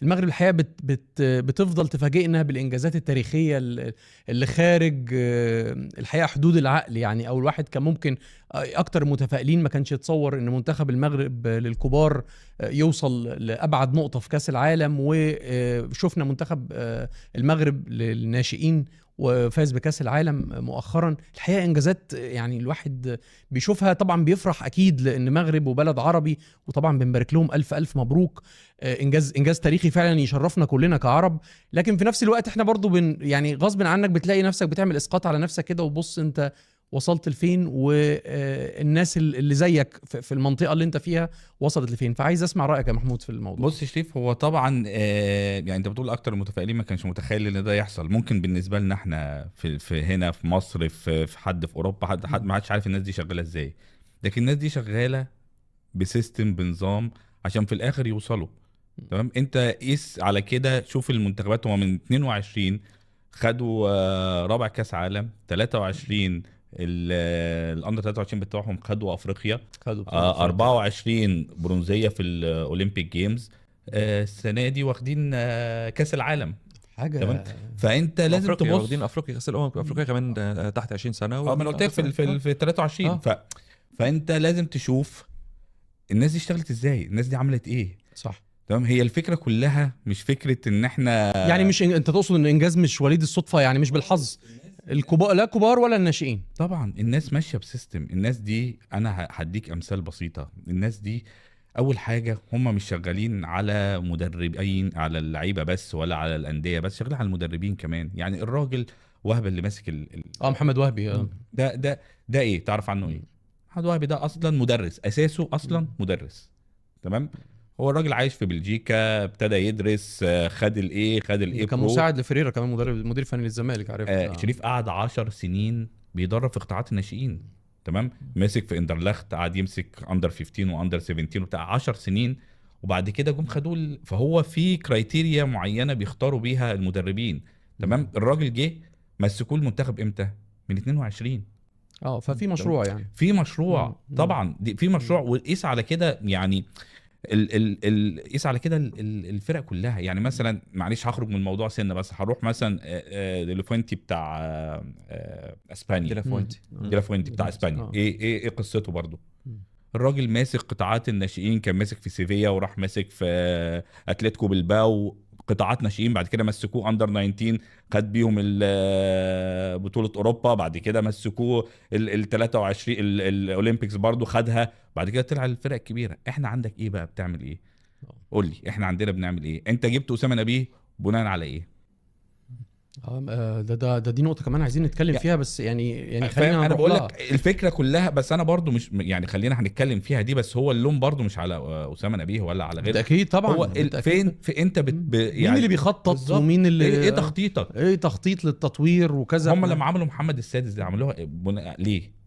المغرب الحقيقه بتفضل تفاجئنا بالانجازات التاريخيه اللي خارج الحقيقه حدود العقل يعني. او الواحد كان ممكن اكتر المتفائلين ما كانش يتصور ان منتخب المغرب للكبار يوصل لابعد نقطه في كاس العالم. وشفنا منتخب المغرب للناشئين وفاز بكاس العالم مؤخرا. الحقيقه انجازات يعني الواحد بيشوفها طبعا بيفرح اكيد لان مغرب وبلد عربي، وطبعا بنبارك لهم الف الف مبروك. انجاز تاريخي فعلا يشرفنا كلنا كعرب. لكن في نفس الوقت احنا برضو يعني غصب عنك بتلاقي نفسك بتعمل اسقاط على نفسك كده، وبص انت وصلت لفين والناس اللي زيك في المنطقه اللي انت فيها وصلت لفين. فعايز اسمع رايك يا محمود في الموضوع. بص يا شريف، هو طبعا يعني انت بتقول اكتر المتفائلين ما كانش متخيل ان ده يحصل. ممكن بالنسبه لنا احنا في هنا في مصر، في حد في اوروبا، حد ما حدش عارف الناس دي شغاله ازاي. لكن الناس دي شغاله بسيستم، بنظام، عشان في الاخر يوصلوا. تمام. انت قيس على كده، شوف المنتخبات هم من 22 خدوا رابع كاس عالم، 23 الاندر 23 بتوعهم خدوا افريقيا، 24 برونزيه في الاولمبيك جيمز، السنه دي واخدين كاس العالم. حاجه تمام. فانت لازم تبص، واخدين افريقيا، كاس الامم افريقيا كمان تحت 20 سنه. ما انا قلت لك في 23. فانت لازم تشوف الناس دي اشتغلت ازاي، الناس دي عملت ايه. صح. تمام. هي الفكره كلها مش فكره ان احنا يعني مش انت تقصد ان انجاز مش وليد الصدفه يعني، مش بالحظ الكبار، لا كبار ولا الناشئين. طبعا الناس ماشيه بسيستم. الناس دي انا هديك امثال بسيطه. الناس دي اول حاجه هم مش شغالين على مدربين، على اللعيبه بس، ولا على الانديه بس، شغالين على المدربين كمان. يعني الراجل وهبي اللي ماسك محمد وهبي ده ايه تعرف عنه ايه؟ محمد وهبي ده اصلا مدرس، اساسه اصلا مدرس. تمام. هو الراجل عايش في بلجيكا، ابتدى يدرس، خد الايه كان مساعد لفريرة كمان، مدير فني للزمالك. عارف شريف قعد 10 سنين بيدرب في قطاعات الناشئين. تمام. مسك في اندرلخت، قعد يمسك اندر 15 واندر 17 وبتاع 10 سنين. وبعد كده جم خدوه فهو في كرايتيريا معينه بيختاروا بيها المدربين. تمام. الراجل جه مسكوه المنتخب امتى؟ من 22. ففي مشروع يعني، في مشروع طبعا. في مشروع. وقيس على كده يعني قيس على كده الفرق كلها. يعني مثلا معلش هخرج من الموضوع سنه، بس هروح مثلا ديلافوينتي بتاع اسبانيا. ديلافوينتي بتاع اسبانيا. ايه قصته برضو؟ الراجل ماسك قطاعات الناشئين، كان ماسك في سيفيا، وراح ماسك في اتلتيكو بالباو قطاعات ناشئين. بعد كده مسكوه اندر 19، خد بيهم بطولة اوروبا. بعد كده مسكوه ال 23 الاولمبيكس برضو خدها. بعد كده طلع الفرق الكبيرة. احنا عندك ايه بقى؟ بتعمل ايه؟ قول لي احنا عندنا بنعمل ايه؟ انت جبت اسامة نبيه بناء على ايه؟ دي نقطة كمان عايزين نتكلم فيها، بس يعني خلينا انا بقول لك الفكرة كلها. بس انا برضو مش يعني خلينا هنتكلم فيها دي، بس هو اللوم برضو مش على اسامة نبيه ولا على غيره. اكيد طبعا. هو فين في انت يعني مين اللي بيخطط ومين اللي ايه تخطيطك؟ ايه تخطيط للتطوير وكذا. هم لما عملوا محمد السادس دي عملوها ليه؟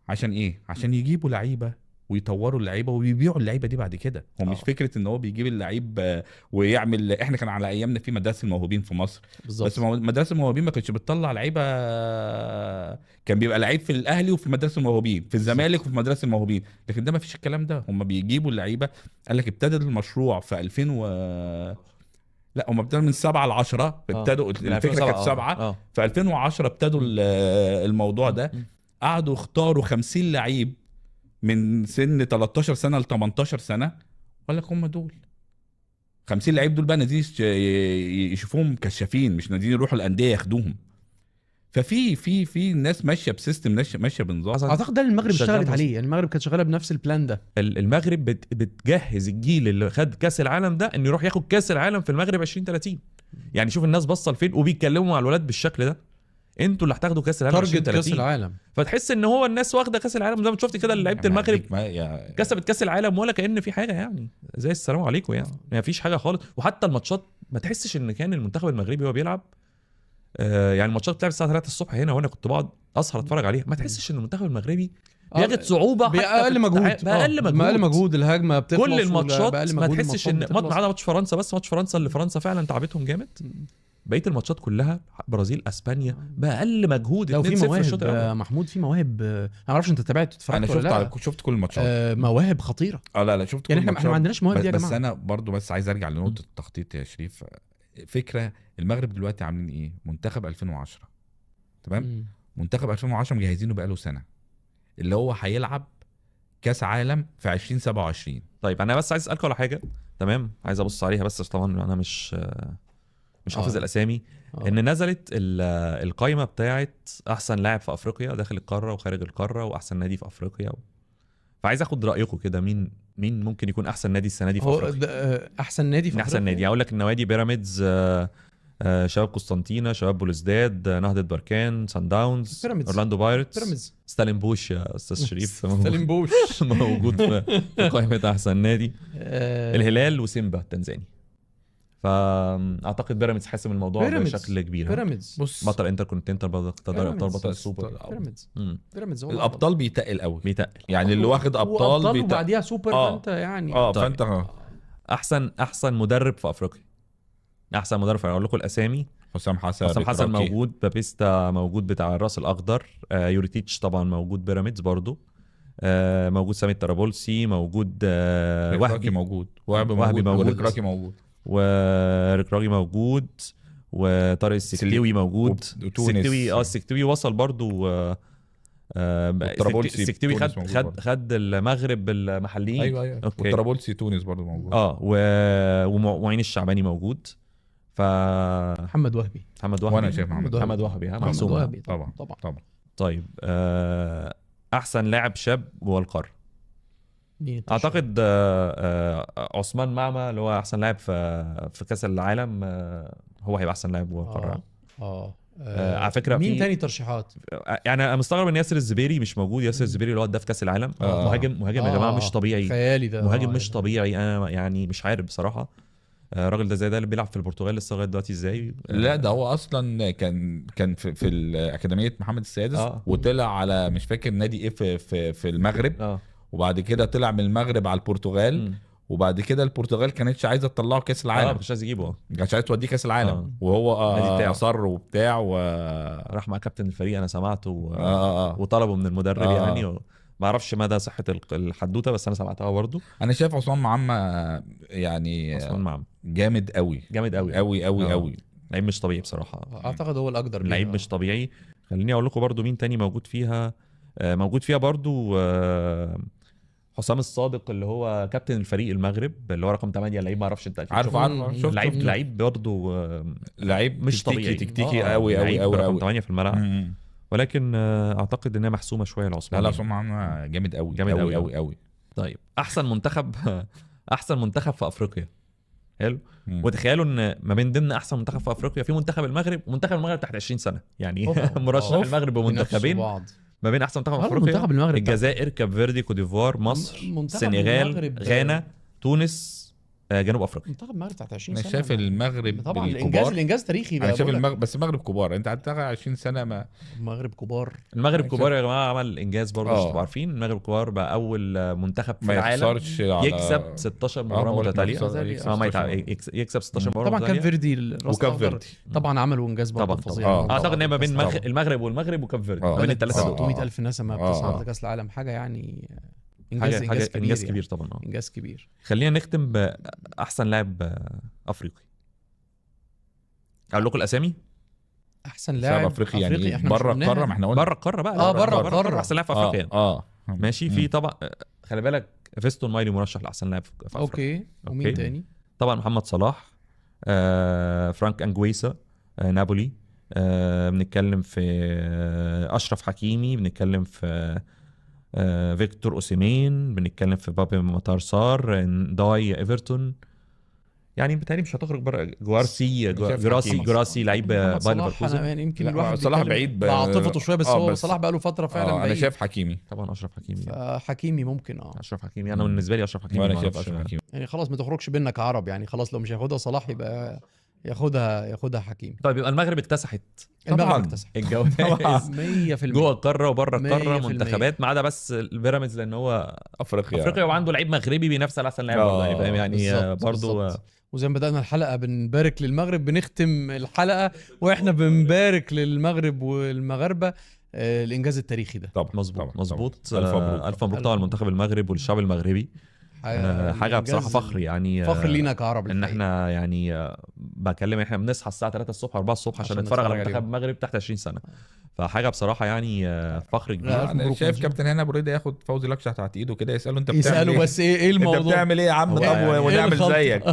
عشان ايه؟ عشان يجيبوا لعيبة ويطوروا اللعيبه ويبيعوا اللعيبه دي بعد كده. هو مش فكره ان هو بيجيب اللعيب ويعمل. احنا كان على ايامنا في مدارس الموهوبين في مصر بالزبط. بس مدارس الموهوبين ما كانتش بتطلع لعيبه. كان بيبقى لعيب في الاهلي وفي مدرسه الموهوبين، في الزمالك وفي مدرسه الموهوبين. لكن ده ما فيش الكلام ده. هم بيجيبوا اللعيبه. قال لك ابتدى المشروع في 2000 لا هم ابتدوا من 7 ل 10. ابتدوا الفكره كانت 7. في 2010 ابتدوا الموضوع ده. قعدوا اختاروا 50 لعيب من سن 13 سنه ل 18 سنه. قال لك هم دول 50 لعيب دول بقى ناديين يشوفوهم كشافين، مش ناديين يروحوا الانديه ياخدوهم. ففي ناس ماشيه بسيستم، ماشيه بنظام. اعتقد ده المغرب اشتغلت عليه. يعني المغرب كانت شغاله بنفس البلان ده. المغرب بتجهز الجيل اللي خد كاس العالم ده انه يروح ياخد كاس العالم في المغرب 2030. يعني شوف الناس بصه لفين وبيتكلموا مع الولاد بالشكل ده. انتوا اللي هتاخدوا كاس العالم 2030. كاس العالم. فتحس ان هو الناس واخده كاس العالم زي ما شفت كده. لعيبه المغرب كسبت كاس العالم ولا كأن في حاجه، يعني زي السلام عليكم. يعني ما فيش حاجه خالص. وحتى الماتشات ما تحسش ان كان المنتخب المغربي هو بيلعب. يعني الماتشات بتلعب الساعه 3 الصبح هنا، وانا كنت بقعد اسهر اتفرج عليها. ما تحسش ان المنتخب المغربي بيجد صعوبه باقل مجهود. الهجمه بتخلص كل الماتشات. ما تحسش ان ما عدا ماتش فرنسا بس. ماتش فرنسا اللي فرنسا فعلا تعبتهم جامد. بقيه الماتشات كلها برازيل اسبانيا باقل مجهود. لو في 2-0 الشوط مواهب الاول. محمود، في مواهب انا ما اعرفش انت تابعت انا اتفرجت ولا لا؟ شفت كل الماتشات. مواهب خطيره لا شفت كل يعني. الماتشات. احنا ما عندناش مواهب دي يا بس جماعه. انا برضو بس عايز ارجع لنقطه التخطيط يا شريف. فكره المغرب دلوقتي عاملين ايه؟ منتخب 2010 تمام. منتخب 2010 مجهزينه بقاله سنه، اللي هو هيلعب كاس عالم في 2027. طيب انا بس عايز اسالكم على حاجه، تمام؟ عايز ابص عليها بس طبعا انا مش حافظ الاسامي. ان نزلت القائمه بتاعت احسن لاعب في افريقيا داخل القاره وخارج القاره، واحسن نادي في افريقيا. فعايز اخد رايكم كده، مين ممكن يكون احسن نادي السنه دي في افريقيا؟ احسن نادي في احسن نادي. هقول لك النوادي: بيراميدز، شباب قسطنطينة، شباب بوليسداد، نهضة بركان، سان داونز، اورلاندو بايرتس، ستالين بوش يا استاذ شريف. ستالين بوش موجود في قائمة احسن نادي. الهلال وسيمبا التنزاني. فاعتقد بيراميدز حاسم الموضوع بشكل كبير. بيراميدز بص، بطل انتركونتيننتال، بطل ابطال، بطل السوبر. بيراميدز هو الابطال بيتقل قوي، بيتقل يعني اللي واخد ابطال وبعديها سوبر. فانت يعني طيب. فانت احسن مدرب في افريقيا. احسن مدرب، هقول لكم الاسامي: حسام حسن موجود، بابيستا موجود بتاع الراس الاخضر، يوريتيتش طبعا موجود بيراميدز برضو، موجود سامي الطرابلسي، موجود وهبي موجود، وركراكي موجود، وركراكي موجود، وطارق السكتوي موجود. السكتوي وصل برضو. السكتوي خد المغرب المحليين. ايوه والطرابلسي تونس برضو موجود. ومعين الشعباني موجود. محمد وهبي. وانا شايف محمد وهبي محسوم طبعا. طيب احسن لاعب شاب جوه القاره اعتقد عثمان معمى، اللي هو احسن لاعب في كاس العالم. هو هيبقى احسن لاعب جوه القاره. على فكره مين تاني ترشيحات؟ يعني انا مستغرب ان ياسر الزبيري مش موجود. ياسر الزبيري اللي هو هداف كاس العالم. مهاجم يا جماعه مش طبيعي. خيالي ده، مهاجم مش طبيعي. انا يعني مش عارف بصراحه الراجل ده زي ده اللي بيلعب في البرتغال لسه لغايه دلوقتي ازاي. لا ده هو اصلا كان في الاكاديميه محمد السادس وطلع على مش فاكر نادي ايه في المغرب. وبعد كده طلع من المغرب على البرتغال. وبعد كده البرتغال كانتش عايزه تطلعه كاس العالم. مش عايز يجيبه، كانش عايز توديه كاس العالم. وهو اصر وبتاع راح مع كابتن الفريق انا سمعته وطلبه من المدرب يعني ما اعرفش مدى صحه الحدوته، بس انا سمعتها برضو. انا شايف عثمان معمى يعني عثمان معمى جامد قوي قوي. لعيب مش طبيعي بصراحه. اعتقد هو الاقدر. لعيب مش طبيعي. خليني اقول لكم برضو مين تاني موجود فيها برضو. حسام الصادق اللي هو كابتن الفريق المغرب، اللي هو رقم 8. لعيب ما اعرفش انت اكيد عارف لعيب برضو لعيب مش طبيعي، تكتيكي قوي رقم 8 في الملعب. ولكن اعتقد انها محسومه شويه لعثمان. لا عثمان معمى جامد قوي. طيب احسن منتخب في افريقيا. حلو. وتخيلوا ان ما بين ضمن احسن منتخب في افريقيا في منتخب المغرب ومنتخب المغرب تحت 20 سنه يعني. مرشح المغرب بمنتخبين ما بين احسن منتخب في افريقيا: الجزائر، كاب فيردي، كوت ديفوار، مصر، السنغال، غانا، تونس، جنوب افريقيا. منتخب المغرب تحت 20 سنه. انا شايف المغرب طبعا الكبار. الانجاز تاريخي انا شايف بس المغرب كبار. انت قعدت 20 سنه ما المغرب كبار يا جماعه. عمل انجاز برضه مش تبقوا عارفين. المغرب كبار بقى اول منتخب في العالم يكسب 16 مباراه متتاليه. يكسب 16 مباراه طبعا. كاب فيردي طبعا عملوا انجاز برضه فظيع. اعتقد ان ما بين المغرب وكاب فيردي ما بين الثلاثه دول 600,000 نسمه بتصعد لكاس العالم. حاجه يعني انجاز كبير طبعا. انجاز كبير. خلينا نختم باحسن لاعب افريقي. اقول لكم الاسامي. احسن لاعب افريقي يعني بره القاره. ما احنا قلنا بره القاره بقى. بره القاره احسن لاعب في افريقيا. ماشي. في طبعا خلي بالك فيستون مايلي مرشح لاحسن لاعب في افريقيا. اوكي. ومين تاني؟ طبعا محمد صلاح، فرانك انجويسا، نابولي. بنتكلم في اشرف حكيمي، بنتكلم في فيكتور اوسيمين، بنتكلم في بابي ماتارسار، داي ايفرتون. يعني بالتالي مش هتخرج بره. جراسي لعيب باير ليفركوزن. يعني يمكن الواحد صلاح بعيد بعاطفته شويه، بس هو صلاح بقى له فتره فعلا بعيد. انا شايف حكيمي طبعا. اشرف حكيمي حكيمي ممكن اشرف حكيمي. انا بالنسبه لي اشرف حكيمي. وانا شايف اشرف حكيمي يعني خلاص ما تخرجش بينك عرب يعني. خلاص لو مش هياخدها صلاح يبقى ياخدها حكيمي. طيب يبقى المغرب اكتسحت المغرب اكتسح الجوائز 100% جوه القاره وبره القاره 100%. منتخبات، ما عدا بس البيراميدز لان هو افريقيا افريقيا وعنده لعيب مغربي بينافس على احسن لاعب برضه يعني فاهم يعني بالظبط، برضه. بالظبط. وزي ما بدأنا الحلقة بنبارك للمغرب، بنختم الحلقة واحنا بنبارك للمغرب والمغاربة الانجاز التاريخي ده. طبعا مظبوط. الف مبروك طبعا المنتخب المغرب والشعب المغربي. حاجه بصراحه فخر يعني، فخر لينا كعرب ان احنا يعني بكلم احنا بنصحى الساعه 3 الصبح 4 الصبح عشان نتفرج على منتخب المغرب تحت 20 سنه، فحاجه بصراحه يعني فخر كبير. انا شايف كابتن هاني ابو ريده ياخد فوزي لكشه تحت ايده كده، يساله انت بتعمل يسأله ايه؟ بس ايه الموضوع؟ انت بتعمل ايه يا عم؟ طب ونعمل زيك.